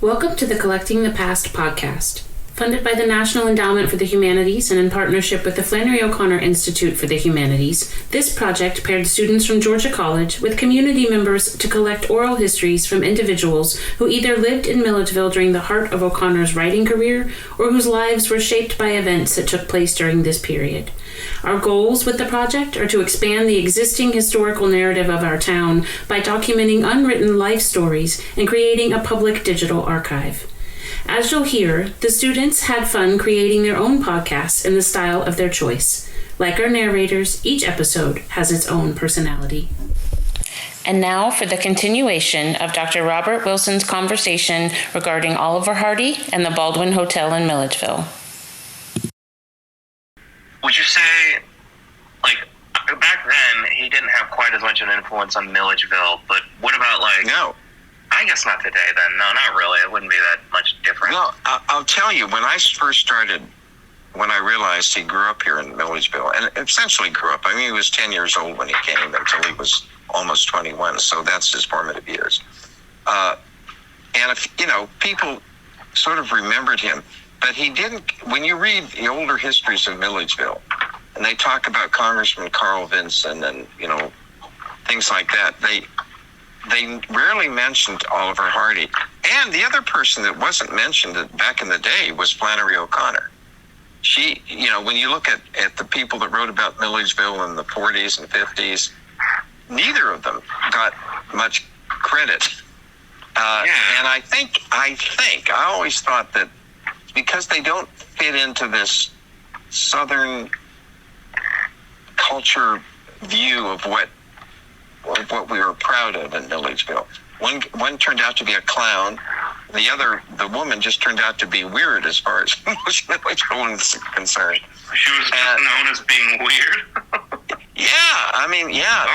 Welcome to the Collecting the Past podcast. Funded by the National Endowment for the Humanities and in partnership with the Flannery O'Connor Institute for the Humanities, this project paired students from Georgia College with community members to collect oral histories from individuals who either lived in Milledgeville during the heart of O'Connor's writing career or whose lives were shaped by events that took place during this period. Our goals with the project are to expand the existing historical narrative of our town by documenting unwritten life stories and creating a public digital archive. As you'll hear, the students had fun creating their own podcasts in the style of their choice. Like our narrators, each episode has its own personality. And now for the continuation of Dr. Robert Wilson's conversation regarding Oliver Hardy and the Baldwin Hotel in Milledgeville. Would you say, back then, he didn't have quite as much of an influence on Milledgeville, but what about, No. I guess not today, then. No, not really. It wouldn't be that much different. Well, I'll tell you, when I first started, when I realized he grew up here in Milledgeville, and essentially grew up, I mean, he was 10 years old when he came until he was almost 21, so that's his formative years. And, people sort of remembered him, but he didn't, when you read the older histories of Milledgeville, and they talk about Congressman Carl Vinson and, things like that, they rarely mentioned Oliver Hardy. And the other person that wasn't mentioned back in the day was Flannery O'Connor. She, when you look at the people that wrote about Milledgeville in the 40s and 50s, neither of them got much credit. And I think, I always thought that because they don't fit into this Southern culture view of what we were proud of in Milledgeville. One turned out to be a clown. The woman just turned out to be weird as far as most Milledgeville is concerned. She was just known as being weird?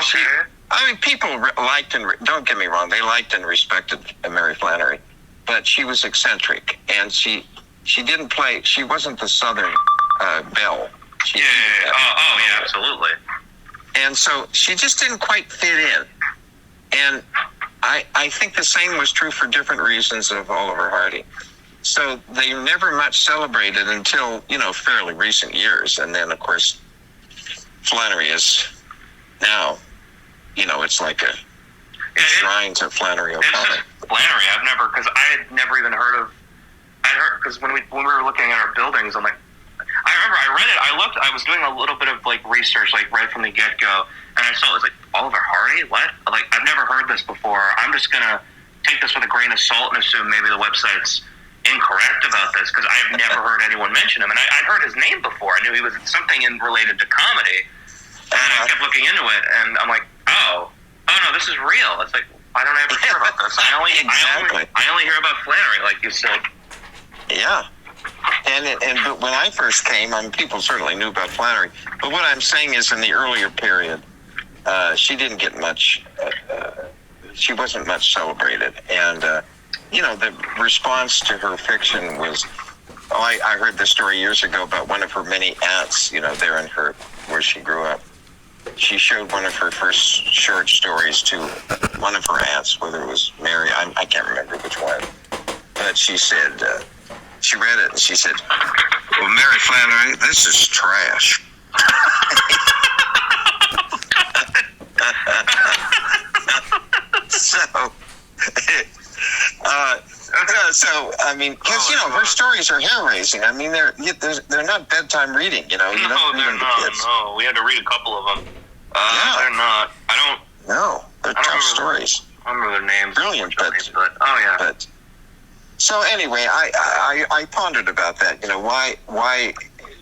Okay. People liked and, don't get me wrong, they liked and respected Mary Flannery, but she was eccentric, and she wasn't the Southern belle. Yeah, absolutely. And so she just didn't quite fit in. And I think the same was true for different reasons of Oliver Hardy. So they never much celebrated until, fairly recent years. And then, of course, Flannery is now, it's like a shrine to Flannery O'Connor. Flannery, because I had never even heard of, because when we were looking at our buildings, I'm like, I remember I read it, I was doing a little bit of research, right from the get-go, and I saw it was Oliver Hardy? What? I've never heard this before. I'm just going to take this with a grain of salt and assume maybe the website's incorrect about this, because I've never heard anyone mention him. And I'd heard his name before. I knew he was something related to comedy, and I kept looking into it, and I'm like, oh no, this is real. It's I don't ever hear about this. I only hear about Flannery, like you said. Yeah. But when I first came, people certainly knew about Flannery. But what I'm saying is, in the earlier period, she didn't get much. She wasn't much celebrated, and the response to her fiction was. I heard this story years ago about one of her many aunts. There in where she grew up. She showed one of her first short stories to one of her aunts, whether it was Mary. I can't remember which one, but she said. She read it and she said, "Well, Mary Flannery, this is trash." Because her stories are hair-raising. They're not bedtime reading. No, they're not. No, we had to read a couple of them. They're not. No, they're tough stories. I don't remember their names. Brilliant, but oh yeah. But, so anyway, I pondered about that. Why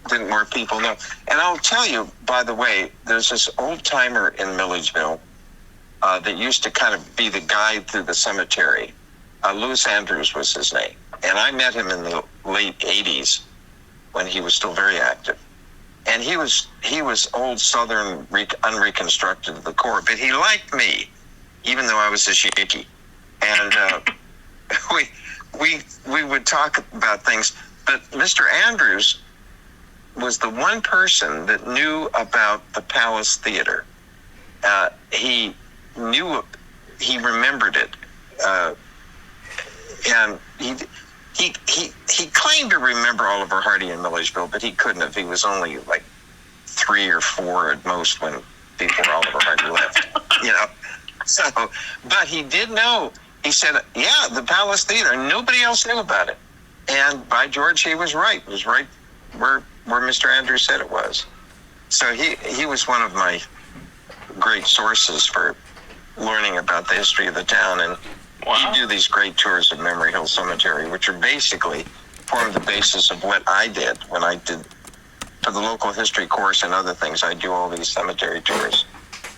didn't more people know? And I'll tell you, by the way, there's this old timer in Milledgeville that used to kind of be the guide through the cemetery. Louis Andrews was his name, and I met him in the late '80s when he was still very active. And he was old Southern unreconstructed to the core, but he liked me, even though I was a Yankee, and we would talk about things, but Mr. Andrews was the one person that knew about the Palace Theater. He remembered it. and he claimed to remember Oliver Hardy in Milledgeville, but he couldn't have. He was only like 3 or 4 at most before Oliver Hardy left. So, but he did know. He said, "Yeah, the Palace Theater." Nobody else knew about it, and by George, he was right. It was right where Mr. Andrews said it was. So he was one of my great sources for learning about the history of the town. And you do these great tours of Memory Hill Cemetery, which are basically formed the basis of what I did when I did for the local history course and other things. I do all these cemetery tours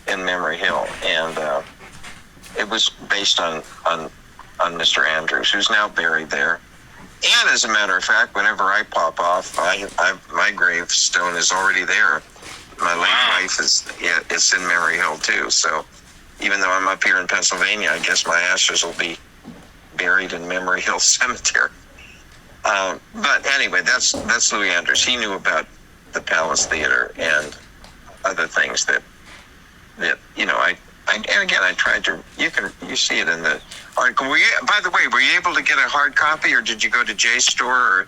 in Memory Hill, and it was based on Mr. Andrews, who's now buried there. And as a matter of fact, whenever I pop off, my gravestone is already there. My late wife it's in Memory Hill too. So even though I'm up here in Pennsylvania, I guess my ashes will be buried in Memory Hill Cemetery. But anyway, that's Louis Andrews. He knew about the Palace Theater and other things that and again, I tried to. You see it in the article. By the way, were you able to get a hard copy, or did you go to Jay's store?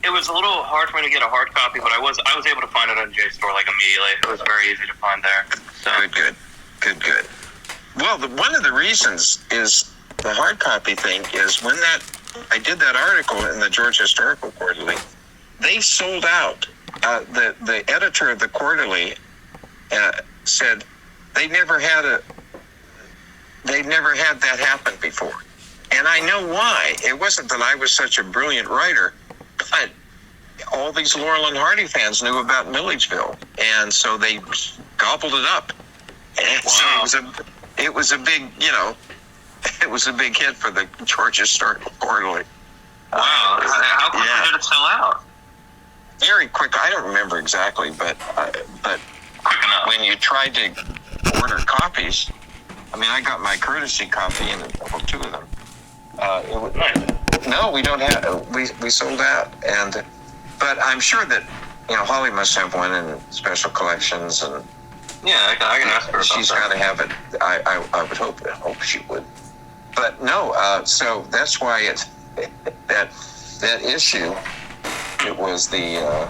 It was a little hard for me to get a hard copy, but I was able to find it on Jay's store like immediately. It was very easy to find there. So. Good. Well, one of the reasons is the hard copy thing is when I did that article in the Georgia Historical Quarterly, they sold out. The editor of the Quarterly said they'd never had that happen before. And I know why. It wasn't that I was such a brilliant writer, but all these Laurel and Hardy fans knew about Milledgeville, and so they gobbled it up. And so it was a big, it was a big hit for the Georgia Historical Quarterly. Wow. How quickly did it sell out? Very quick. I don't remember exactly, but quick enough. When you tried to order copies, I got my courtesy copy and 2 of them. No, we don't have. We sold out, but I'm sure that Holly must have one in special collections, and I can ask her about she's got to have it. I would hope she would, but no. So that's why that issue. It was the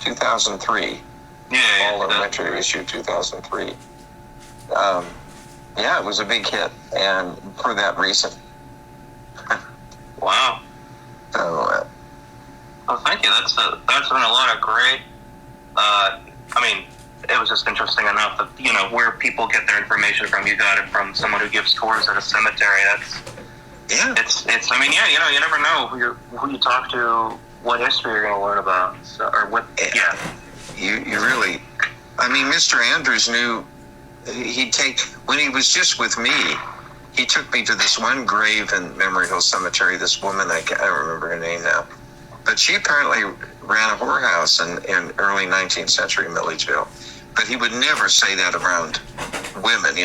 2003. Fall and Winter issue 2003. It was a big hit, and for that reason. Wow. So, well, thank you. That's been a lot of great. It was just interesting enough that where people get their information from. You got it from someone who gives tours at a cemetery. It's. You never know who you talk to, what history you're going to learn about, or what. Yeah. You really. Mr. Andrews knew. When he was just with me, he took me to this one grave in Memory Hill Cemetery. This woman, I don't remember her name now, but she apparently ran a whorehouse in early 19th century Milledgeville. But he would never say that around women,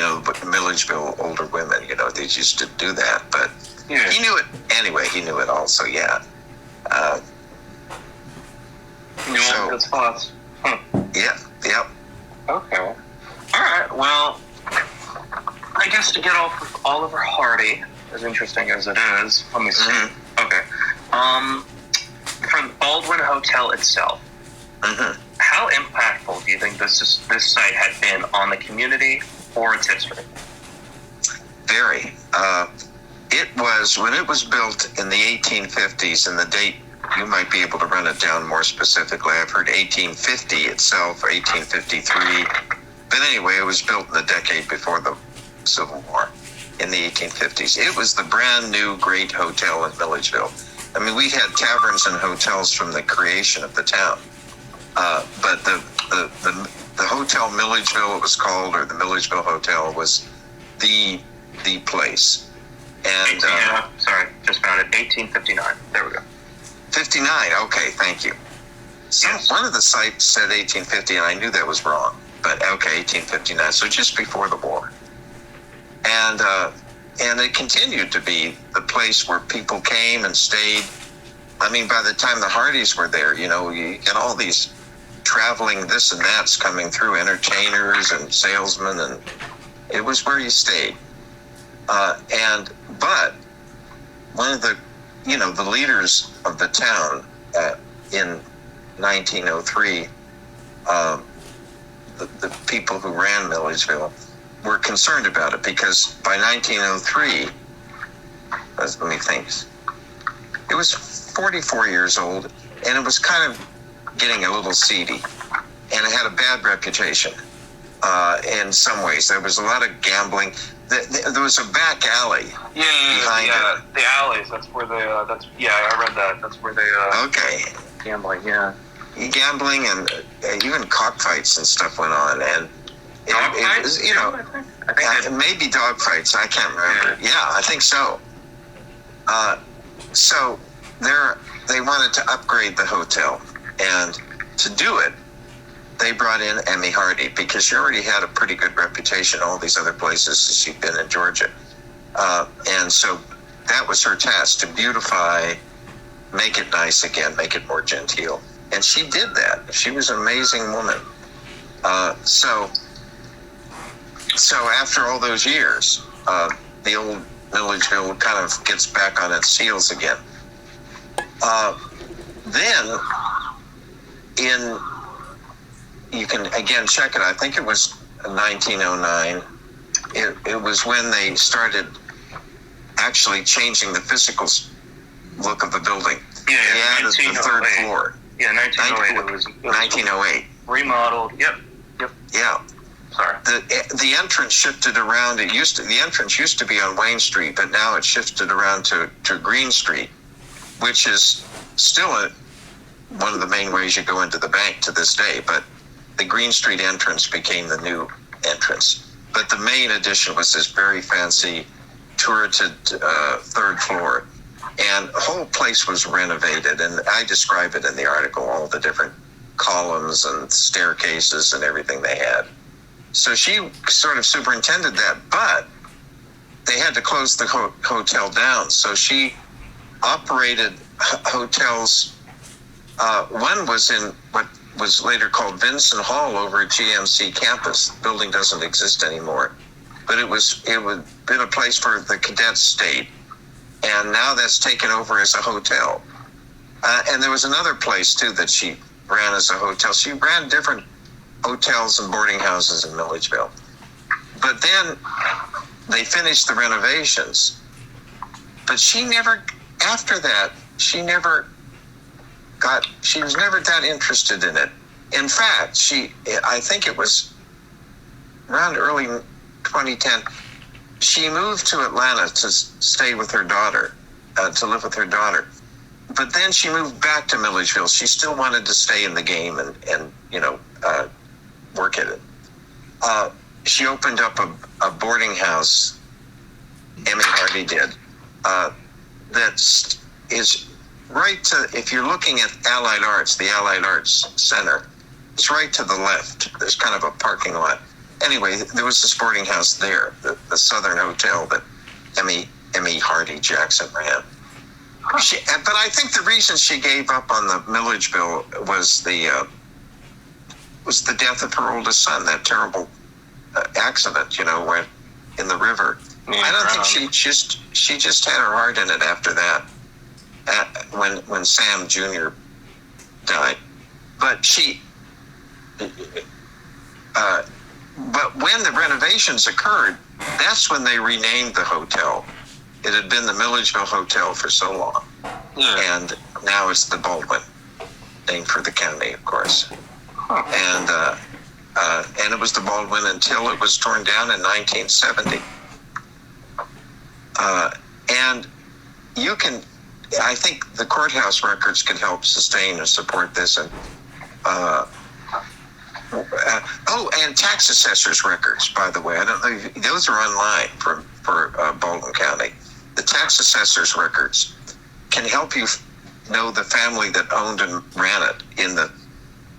Milledgeville older women, they used to do that. But he knew it anyway. He knew it also, yeah. All good spots. Yep. Okay. All right. Well, I guess to get off of Oliver Hardy, as interesting as it is, let me see. Mm-hmm. Okay. From Baldwin Hotel itself, how impactful do you think this site had been on the community or its history? Very. It was, when it was built in the 1850s, and the date, you might be able to run it down more specifically. I've heard 1850 itself, or 1853. But anyway, it was built in the decade before the Civil War, in the 1850s. It was the brand new great hotel in Milledgeville. We had taverns and hotels from the creation of the town. But the Hotel Milledgeville, it was called, or the Milledgeville Hotel, was the place. And sorry, just found it. 1859. There we go. 59. Okay, thank you. So one of the sites said 1850, and I knew that was wrong. But okay, 1859. So just before the war, and it continued to be the place where people came and stayed. By the time the Hardys were there, you get all these traveling this and that's coming through, entertainers and salesmen, and it was where you stayed. But one of the, the leaders of the town in 1903, the people who ran Milledgeville were concerned about it because by 1903, let me think, it was 44 years old and it was kind of getting a little seedy and it had a bad reputation in some ways. There was a lot of gambling. There was a back alley behind it. The alleys. That's where they. I read that. That's where they. Okay. Gambling. Yeah. Gambling and even cockfights and stuff went on, and it was, I think maybe dog fights. I can't remember. Yeah, I think so. So they wanted to upgrade the hotel, and to do it, they brought in Emmy Hardy because she already had a pretty good reputation in all these other places she'd been in Georgia. And so that was her task, to beautify, make it nice again, make it more genteel. And she did that. She was an amazing woman. So after all those years, the old Milledgeville kind of gets back on its heels again. Then you can again check it. I think it was 1909. It was when they started actually changing the physical look of the building. Yeah, they added the third floor. Yeah, 1908. It was 1908. Remodeled. Yep. Yeah. Sorry. The entrance shifted around. The entrance used to be on Wayne Street, but now it shifted around to Green Street, which is still one of the main ways you go into the bank to this day. But the Green Street entrance became the new entrance. But the main addition was this very fancy turreted third floor. And the whole place was renovated. And I describe it in the article, all the different columns and staircases and everything they had. So she sort of superintended that, but they had to close the hotel down. So she operated hotels. One was in what was later called Vinson Hall over at GMC campus. The building doesn't exist anymore, but it would been a place for the cadets stayed, and now that's taken over as a hotel. And there was another place too that she ran as a hotel. She ran different hotels and boarding houses in Milledgeville. But then they finished the renovations. But she was never that interested in it. In fact, I think it was around early 2010, she moved to Atlanta to stay with her daughter, to live with her daughter. But then she moved back to Milledgeville. She still wanted to stay in the game and work at it. She opened up a boarding house, Emmy Hardy did, that is right to, if you're looking at Allied Arts, the Allied Arts Center, it's right to the left. There's kind of a parking lot. Anyway, there was this boarding house there, the Southern Hotel that Emmy Hardy Jackson ran. But I think the reason she gave up on the Milledgeville was the death of her oldest son, that terrible accident, where in the river. Yeah, I don't think she just had her heart in it after that. When Sam Jr. died, but but when the renovations occurred, that's when they renamed the hotel. It had been the Milledgeville Hotel for so long, and now it's the Baldwin, named for the county, of course. And it was the Baldwin until it was torn down in 1970. And I think the courthouse records can help sustain and support this. And and tax assessors records, by the way. I don't know if those are online for Baldwin County. The tax assessors records can help you know the family that owned and ran it in the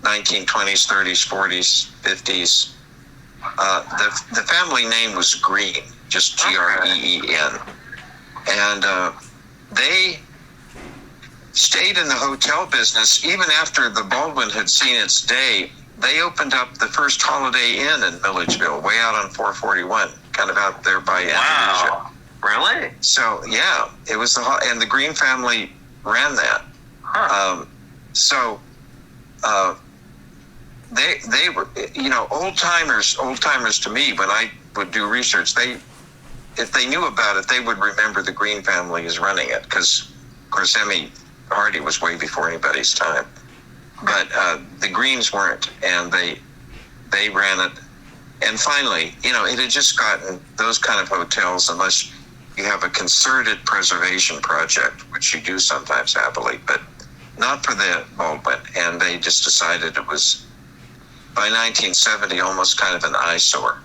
1920s, 30s, 40s, 50s. The family name was Green, just Green. And they stayed in the hotel business even after the Baldwin had seen its day. They opened up the first Holiday Inn in Milledgeville, way out on 441, kind of out there by Andalusia. Really? So yeah, it was and the Green family ran that. Huh. They were, old timers to me, when I would do research, if they knew about it, they would remember the Green family is running it, because of course Emmy Hardy was way before anybody's time. But the Greens weren't, and they ran it. And finally, it had just gotten those kind of hotels, unless you have a concerted preservation project, which you do sometimes happily, but not for the Baldwin. And they just decided it was, by 1970, almost kind of an eyesore.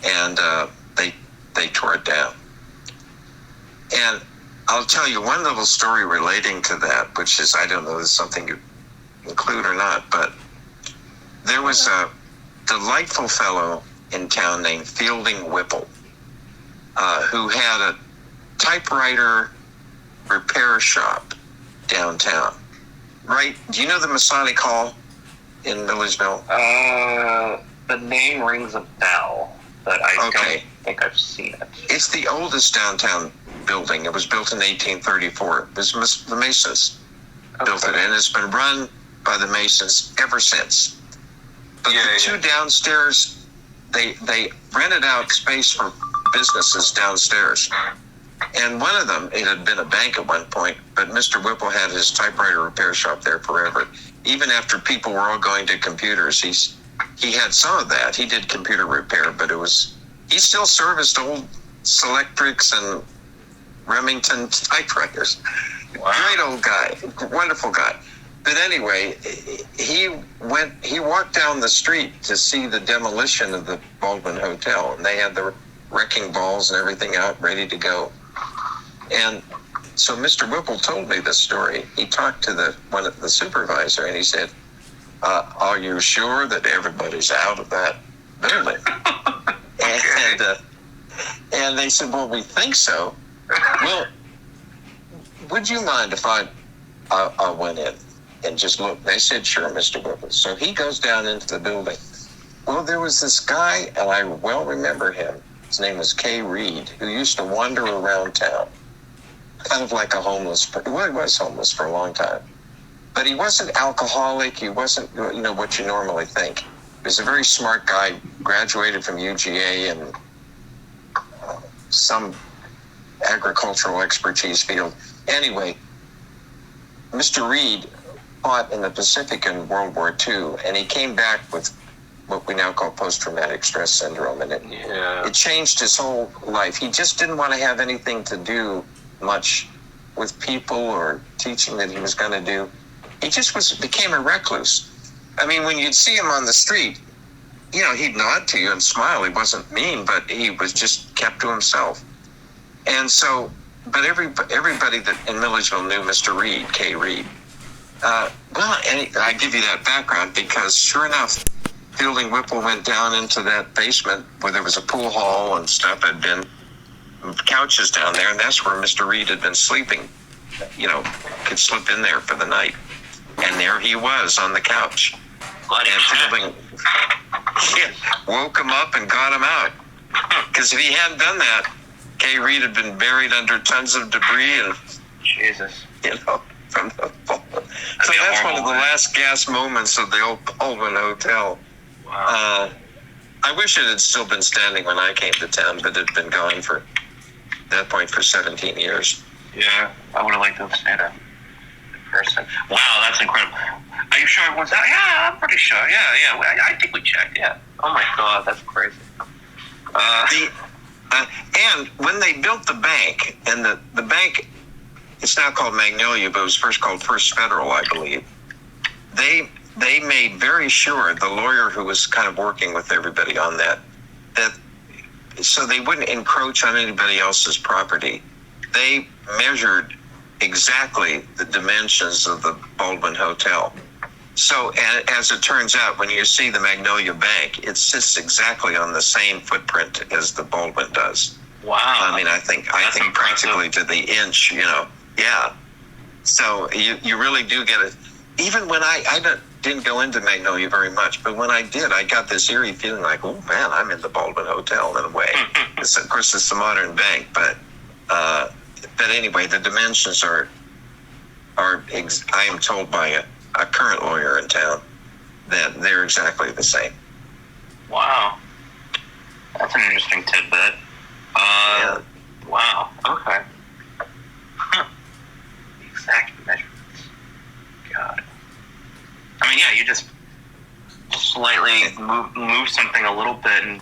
And they tore it down. And I'll tell you one little story relating to that, which is, I don't know if it's something you include or not, but there was a delightful fellow in town named Fielding Whipple, who had a typewriter repair shop downtown. Right? Do you know the Masonic Hall in Milledgeville? The name rings a bell, but I don't think I've seen it. It's the oldest downtown building. It was built in 1834. It was the Masons built it, and it's been run by the Masons ever since. But the two downstairs, they rented out space for businesses downstairs. And one of them, it had been a bank at one point, but Mr. Whipple had his typewriter repair shop there forever. Even after people were all going to computers, he had some of that. He did computer repair, but he still serviced old Selectrics and Remington typewriters. Wow. Great old guy, wonderful guy. But anyway, he walked down the street to see the demolition of the Baldwin Hotel, and they had the wrecking balls and everything out ready to go. And so Mr. Whipple told me this story. He talked to the supervisor, and he said, "Are you sure that everybody's out of that building?" And they said, "Well, we think so." "Well, would you mind if I went in and just looked?" They said, "Sure, Mr. Whipple." So he goes down into the building. Well, there was this guy, and I well remember him. His name was K. Reed, who used to wander around town, kind of like a homeless person. Well, he was homeless for a long time. But he wasn't alcoholic. He wasn't, what you normally think. He was a very smart guy, graduated from UGA and some agricultural expertise field. Anyway, Mr. Reed fought in the Pacific in World War II, and he came back with what we now call post-traumatic stress syndrome, and it changed his whole life. He just didn't want to have anything to do much with people or teaching that he was going to do. He just became a recluse. I mean, when you'd see him on the street, he'd nod to you and smile. He wasn't mean, but he was just kept to himself. And so, but everybody that in Milledgeville knew Mr. Reed, K. Reed. And I give you that background because, sure enough, Fielding Whipple went down into that basement where there was a pool hall and stuff. Had been couches down there, and that's where Mr. Reed had been sleeping. Could slip in there for the night. And there he was on the couch. And Fielding woke him up and got him out. Because if he hadn't done that, K. Reed had been buried under tons of debris and Jesus. From the fall. So that's one of the last gasp moments of the old Baldwin Hotel. Wow. I wish it had still been standing when I came to town, but it had been gone at that point for 17 years. Yeah, I would have liked to have seen it in person. Wow, that's incredible. Are you sure everyone's out? Yeah, I'm pretty sure. Yeah. I think we checked, yeah. Oh my God, that's crazy. And when they built the bank, and the bank, it's now called Magnolia, but it was first called First Federal, I believe. They made very sure, the lawyer who was kind of working with everybody on that so they wouldn't encroach on anybody else's property. They measured exactly the dimensions of the Baldwin Hotel. So as it turns out, when you see the Magnolia Bank, it sits exactly on the same footprint as the Baldwin does. Wow. I mean, I think practically to the inch, Yeah. So you really do get it. Even when I didn't go into Magnolia very much, but when I did, I got this eerie feeling like, oh man, I'm in the Baldwin Hotel in a way. Of course, it's a modern bank, but anyway, the dimensions are I am told by a current lawyer in town that they're exactly the same. Wow. That's an interesting tidbit. Yeah. Wow. Okay. Huh. Exact measurements. God. I mean, yeah, you just slightly move something a little bit, and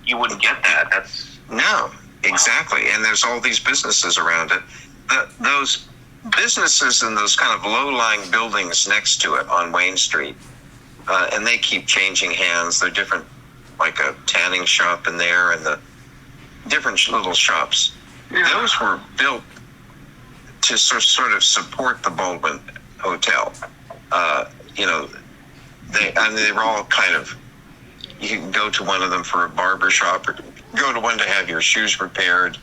you wouldn't get that. That's no, exactly. Wow. And there's all these businesses around it. Those businesses and those kind of low-lying buildings next to it on Wayne Street, and they keep changing hands. They're different, like a tanning shop in there, and the different little shops. Yeah. Those were built to sort of support the Baldwin Hotel. They were all kind of, you can go to one of them for a barber shop, or go to one to have your shoes repaired.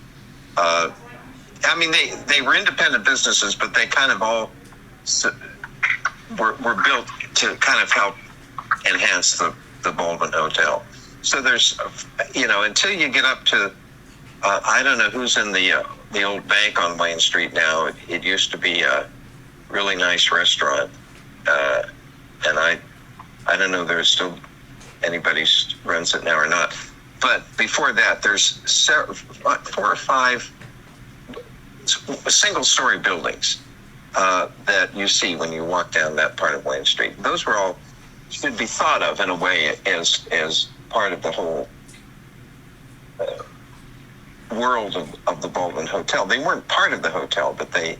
They were independent businesses, but they kind of all were built to kind of help enhance the Baldwin Hotel. So there's, until you get up to, I don't know who's in the old bank on Wayne Street now. It used to be a really nice restaurant, and I don't know if there's still anybody runs it now or not. But before that, there's 4 or 5 single-story buildings that you see when you walk down that part of Wayne Street. Those were all should be thought of in a way as part of the whole world of the Baldwin Hotel. They weren't part of the hotel, but they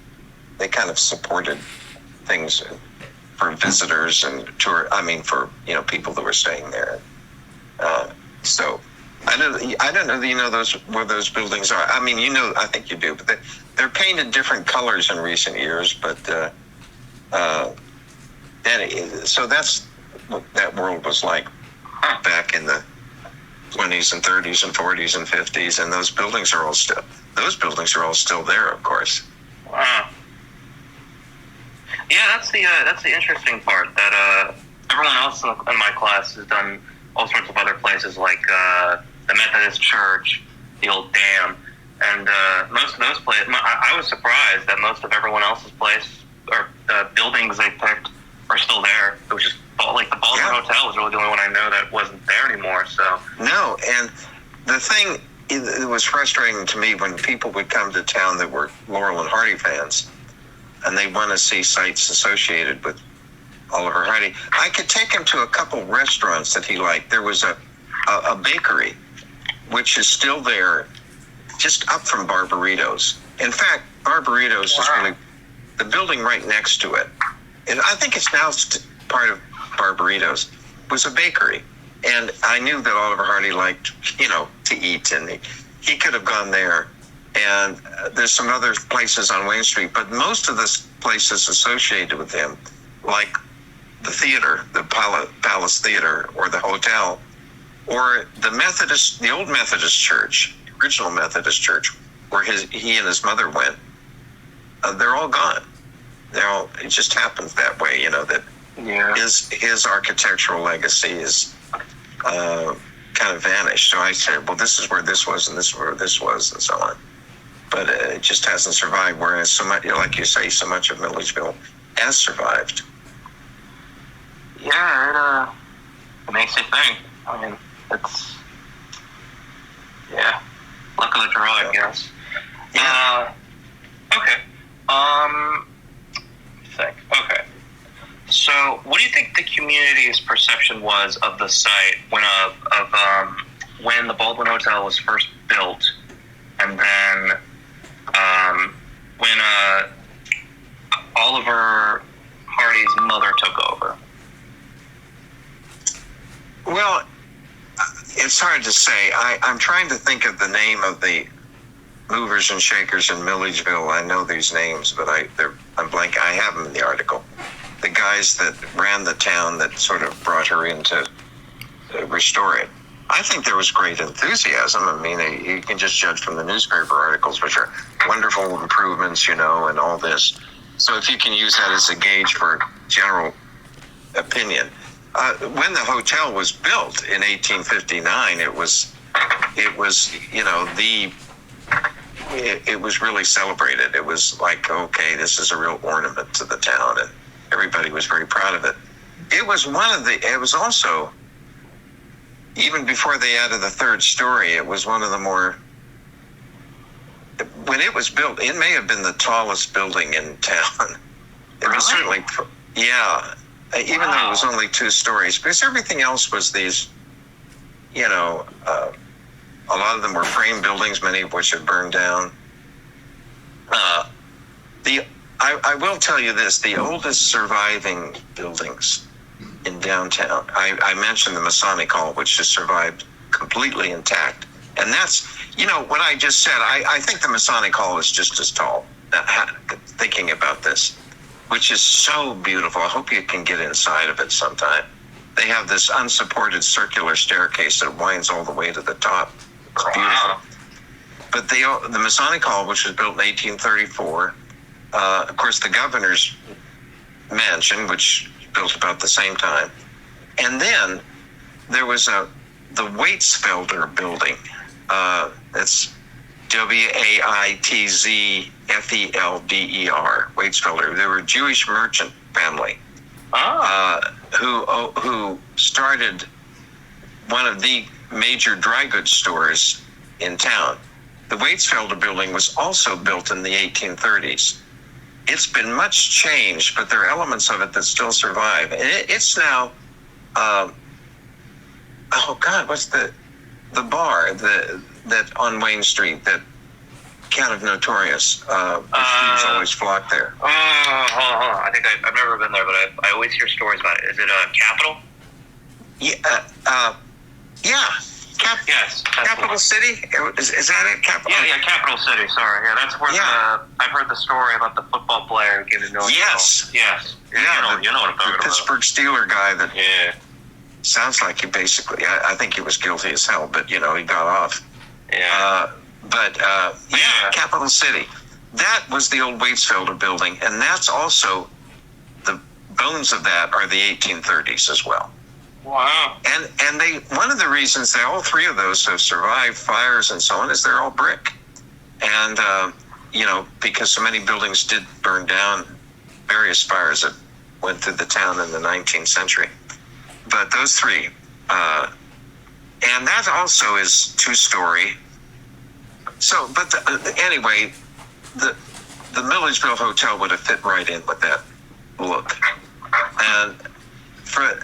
kind of supported things for visitors and for people that were staying there. So I don't know that where those buildings are. I think you do, but they're painted different colors in recent years. But so that's what that world was like back in the 20s and 30s and 40s and 50s, and those buildings are all still there, of course. Wow. Yeah, that's the interesting part, that everyone else in my class has done all sorts of other places, like the Methodist Church, the old dam, and most of those places. I was surprised that most of everyone else's place or buildings they picked are still there. It was just like the Baldwin Hotel was really the only one I know that wasn't there anymore. So no, and the thing it was frustrating to me when people would come to town that were Laurel and Hardy fans, and they want to see sites associated with Oliver Hardy. I could take him to a couple restaurants that he liked. There was a bakery, which is still there, just up from Barbaritos. In fact, Barbaritos is really the building right next to it. And I think it's now part of Barbaritos, was a bakery. And I knew that Oliver Hardy liked, to eat, and he could have gone there. And there's some other places on Wayne Street, but most of the places associated with him, like the theater, the Palace Theater, or the hotel, or the old Methodist church, the original Methodist church, where he and his mother went, they're all gone. It just happens that way, that his architectural legacy is kind of vanished. So I said, well, this is where this was, and this is where this was, and so on. But it just hasn't survived, whereas so much, like you say, so much of Milledgeville has survived. Yeah, it makes you think. It's, luck of the draw, I guess. Yeah. Okay. Okay. So, what do you think the community's perception was of the site when the Baldwin Hotel was first built, and then when Oliver Hardy's mother took over? Well, it's hard to say. I'm trying to think of the name of the movers and shakers in Milledgeville. I know these names, but I'm blank. I have them in the article. The guys that ran the town that sort of brought her in to restore it. I think there was great enthusiasm. You can just judge from the newspaper articles, which are wonderful improvements, and all this. So if you can use that as a gauge for general opinion. When the hotel was built in 1859, it was it was really celebrated. It was like, okay, this is a real ornament to the town, and everybody was very proud of it. It was also, even before they added the third story, it was one of the more, when it was built, it may have been the tallest building in town. It was certainly, yeah, even though it was only 2 stories, because everything else was these, a lot of them were frame buildings, many of which had burned down. I will tell you this, the oldest surviving buildings in downtown, I mentioned the Masonic Hall, which has survived completely intact. And that's, what I just said, I think the Masonic Hall is just as tall, thinking about this, which is so beautiful. I hope you can get inside of it sometime. They have this unsupported circular staircase that winds all the way to the top. It's beautiful. But the Masonic Hall, which was built in 1834, of course, the governor's mansion, which was built about the same time. And then there was the Waitsfelder building. That's Waitzfelder, Waitsfelder. They were a Jewish merchant family who started one of the major dry goods stores in town. The Waitsfelder building was also built in the 1830s. It's been much changed, but there are elements of it that still survive. And it's now, what's the bar that on Wayne Street that Count of Notorious, Jews always flock there. Hold on. I think I've never been there, but I always hear stories about it. Is it Capitol? Yeah. Yes. Capital City? Is that it? Capital? Yeah, Capital City. Sorry. Yeah, that's where I've heard the story about the football player getting to know. Yes. Yes. Yeah, you know what I'm talking about. The Pittsburgh Steeler guy that sounds like he basically, I think he was guilty as hell, but, he got off. Yeah. Capital City. That was the old Waitsfelder building, and that's also, the bones of that are the 1830s as well. Wow. And one of the reasons that all 3 of those have survived fires and so on is they're all brick. And, because so many buildings did burn down, various fires that went through the town in the 19th century. But those 3, and that also is 2-story. So, but anyway, the Milledgeville Hotel would have fit right in with that look. And for,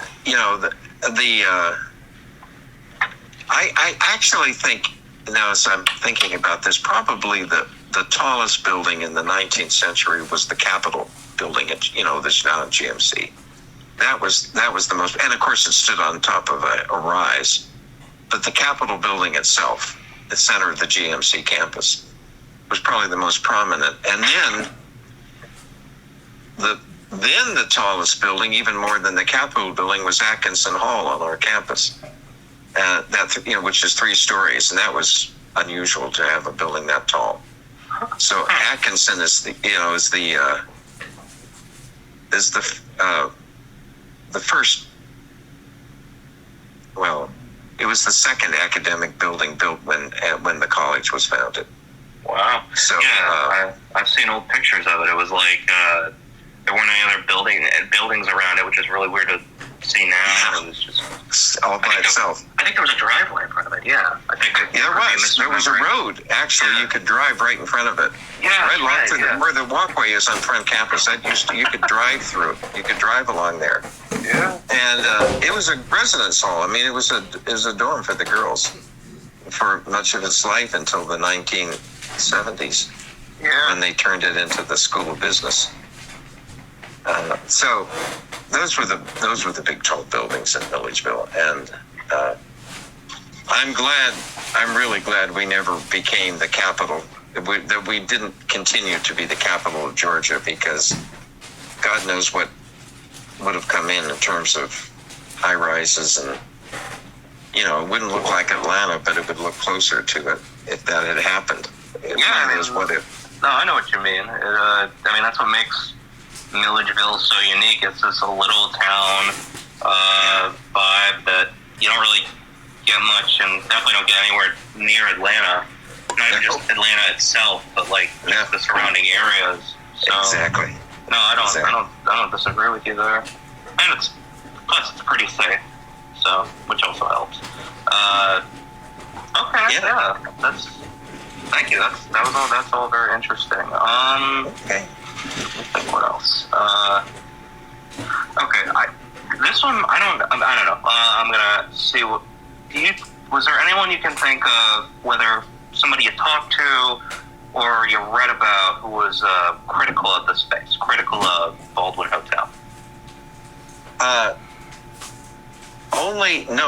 I actually think, now as I'm thinking about this, probably the tallest building in the 19th century was the Capitol building at, that's now in GMC. That was the most, and of course it stood on top of a rise. But the Capitol building itself, the center of the GMC campus, was probably the most prominent. And then the tallest building, even more than the Capitol building, was Atkinson Hall on our campus. Which is 3 stories, and that was unusual to have a building that tall. So Atkinson is the first. Well, it was the second academic building built when the college was founded. Wow. So I've seen old pictures of it. It was like there weren't any other buildings around it, which is really weird to see now. Yeah. It was just all by itself. I think there was a driveway in front of it. Yeah, I think there was. There was a road. Actually, you could drive right in front of it. Yeah, where the walkway is on front campus. You could drive through it. You could drive along there. Yeah. And it was a residence hall. I mean, it was a dorm for the girls for much of its life until the 1970s. Yeah. When they turned it into the School of Business. So those were the big tall buildings in Milledgeville, and I'm really glad we never became the capital, that we didn't continue to be the capital of Georgia, because God knows what would have come in terms of high rises, and it wouldn't look like Atlanta, but it would look closer to it if that had happened. It really is what if. No, I know what you mean. That's what makes Milledgeville is so unique. It's this a little town vibe that you don't really get much, and definitely don't get anywhere near Atlanta. Not even just Atlanta itself, but like just the surrounding areas. So, exactly. No, I don't disagree with you there. And it's pretty safe, so which also helps. Okay, yeah. Thank you. That's all very interesting. Okay. Let me think what else. Okay, this one I don't know. I'm gonna see what. Was there anyone you can think of, whether somebody you talked to or you read about, who was critical of the space, critical of Baldwin Hotel?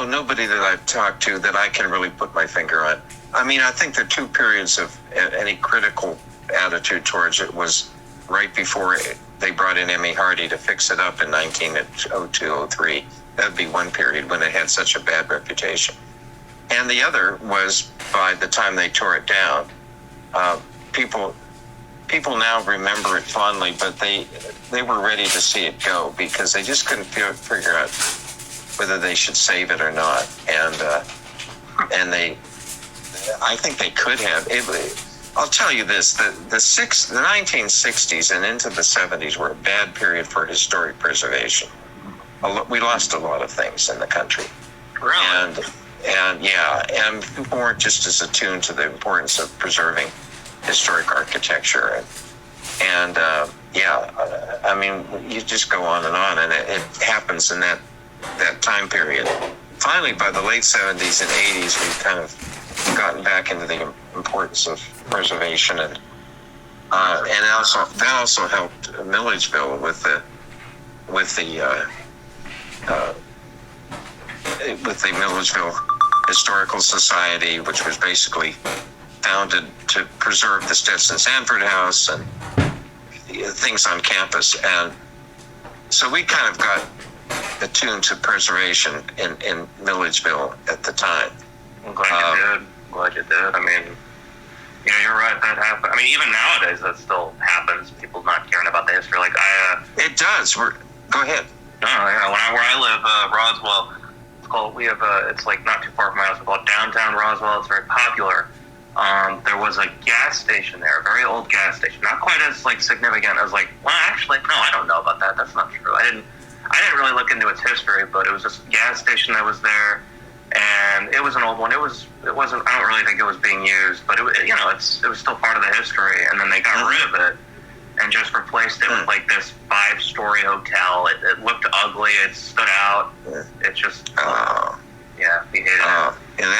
Nobody that I've talked to that I can really put my finger on. I mean, I think the two periods of any critical attitude towards it was right before they brought in Emmy Hardy to fix it up in 1902-03. That'd be one period when it had such a bad reputation. And the other was by the time they tore it down. People now remember it fondly, but they were ready to see it go because they just couldn't figure out whether they should save it or not. And I think they could have. I'll tell you this: the 1960s and into the 70s were a bad period for historic preservation. We lost a lot of things in the country. Really? And people weren't just as attuned to the importance of preserving historic architecture. I mean, you just go on, and it happens in that time period. Finally, by the late 70s and 80s, we've kind of gotten back into the importance of preservation, and that also helped Milledgeville with the Milledgeville Historical Society, which was basically founded to preserve the Stetson Sanford House and things on campus. And so we kind of got attuned to preservation in Milledgeville at the time. I'm glad you did. I mean, you're right, that happened. I mean, even nowadays that still happens, people not caring about the history. Like It does. Go ahead. No, yeah, where I live, Roswell, it's like not too far from my house. It's called downtown Roswell. It's very popular. There was a gas station there, a very old gas station, not quite as like significant as actually, no, I don't know about that. That's not true. I didn't really look into its history, but it was just a gas station that was there, and it was an old one. It wasn't. I don't really think it was being used, but it was still part of the history. And then they got rid of it and just replaced it with like this 5-story hotel. It looked ugly. It stood out. It just we hated it. And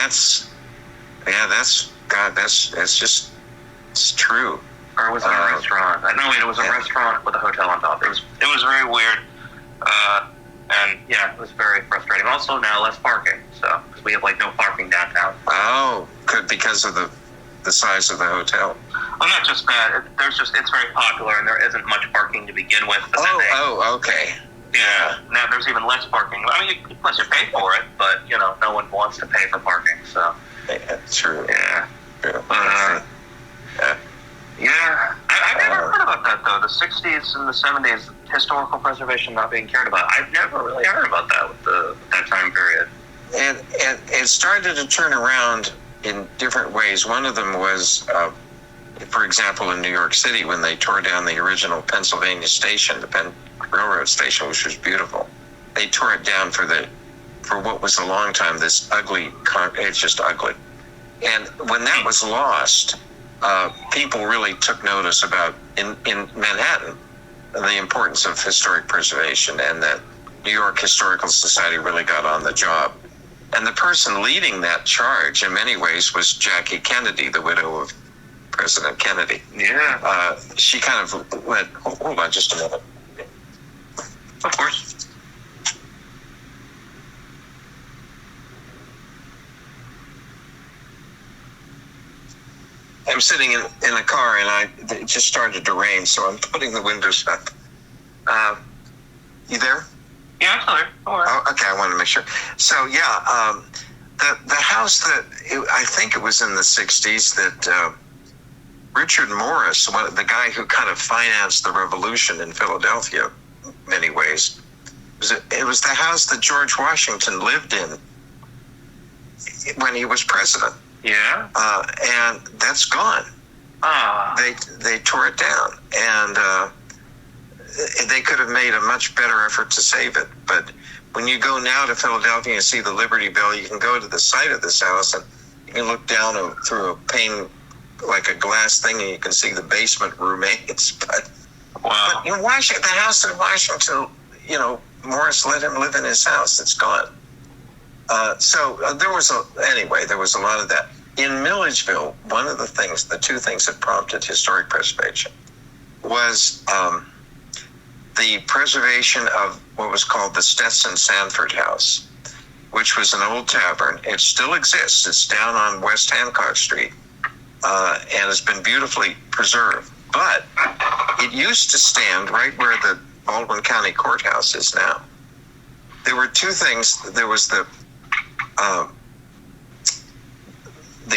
it's true. Or was it a restaurant? No, it was a restaurant with a hotel on top. It was very weird. And it was very frustrating. Also now less parking, so because we have like no parking downtown. Oh, good, because of the size of the hotel. Well, not just that. It's very popular, and there isn't much parking to begin with. Okay. Yeah. Now there's even less parking. I mean, plus you pay for it, but no one wants to pay for parking. So. Yeah, true. Yeah. True. I've never heard about that though. The 60s and the 70s, historical preservation not being cared about. I've never really heard about that with that time period. And it started to turn around in different ways. One of them was, for example, in New York City, when they tore down the original Pennsylvania station, the Penn Railroad station, which was beautiful. They tore it down for what was a long time this ugly. It's just ugly. And when that was lost, people really took notice about in Manhattan the importance of historic preservation, and that New York Historical Society really got on the job. And the person leading that charge in many ways was Jackie Kennedy, the widow of President Kennedy. Yeah. She kind of went, hold on just a minute. Of course. I'm sitting in a car, and it just started to rain, so I'm putting the windows up. You there? Yeah, I'm still there. Don't worry. Oh, okay, I wanted to make sure. So, the house I think it was in the 60s Richard Morris, the guy who kind of financed the revolution in Philadelphia, in many ways, it was the house that George Washington lived in when he was president. Yeah. And that's gone. They tore it down, and they could have made a much better effort to save it. But when you go now to Philadelphia and see the Liberty Bell, you can go to the site of this house and you can look down through a pane, like a glass thing, and you can see the basement remains. But in Washington, the house in Washington, Morris let him live in his house. It's gone. So there was a lot of that. In Milledgeville, one of the two things that prompted historic preservation was the preservation of what was called the Stetson Sanford House, which was an old tavern. It still exists. It's down on West Hancock Street, and it's been beautifully preserved. But it used to stand right where the Baldwin County Courthouse is now. There were two things. There was the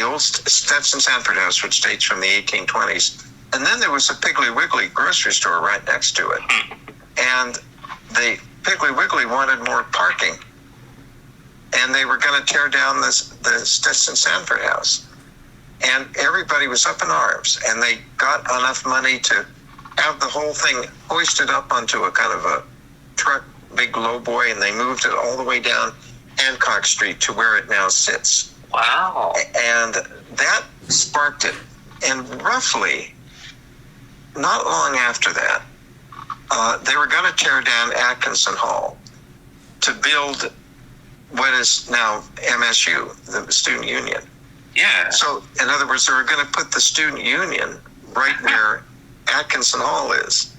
old Stetson Sanford House, which dates from the 1820s, and then there was a Piggly Wiggly grocery store right next to it. And the Piggly Wiggly wanted more parking, and they were going to tear down the Stetson Sanford House. And everybody was up in arms, and they got enough money to have the whole thing hoisted up onto a kind of a truck, big lowboy, and they moved it all the way down Hancock Street to where it now sits. Wow. And that sparked it. And roughly, not long after that, they were going to tear down Atkinson Hall to build what is now MSU, the student union. Yeah. So, in other words, they were going to put the student union right where Atkinson Hall is.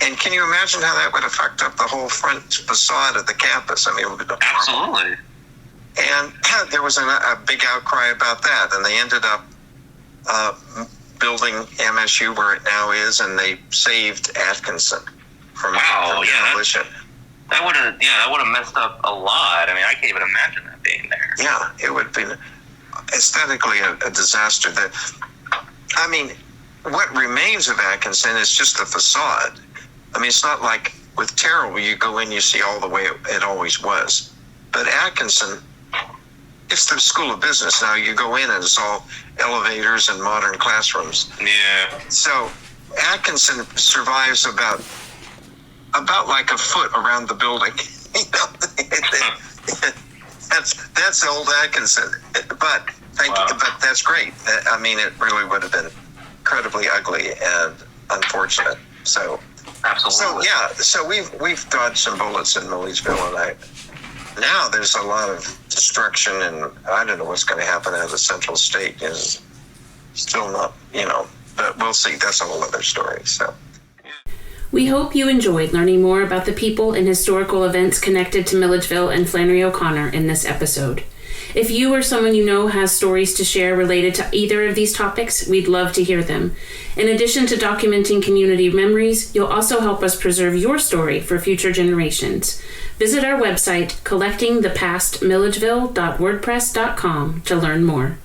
And can you imagine how that would have fucked up the whole front facade of the campus? I mean, it would have been horrible. Absolutely. And there was a big outcry about that, and they ended up building MSU where it now is, and they saved Atkinson from demolition. That would have messed up a lot. I mean, I can't even imagine that being there. Yeah, it would be aesthetically a disaster. I mean, what remains of Atkinson is just the facade. I mean, it's not like with Terrell where you go in, you see all the way it always was. But Atkinson, it's the School of Business now. You go in and it's all elevators and modern classrooms. Yeah. So Atkinson survives about like a foot around the building. That's old Atkinson. But but that's great. I mean, it really would have been incredibly ugly and unfortunate. So absolutely. So we've dodged some bullets in Milledgeville, and now there's a lot of destruction, and I don't know what's going to happen out of the Central State. Is still not, but we'll see. That's a whole other story. So. We hope you enjoyed learning more about the people and historical events connected to Milledgeville and Flannery O'Connor in this episode. If you or someone you know has stories to share related to either of these topics, we'd love to hear them. In addition to documenting community memories, you'll also help us preserve your story for future generations. Visit our website, collectingthepastmilledgeville.wordpress.com, to learn more.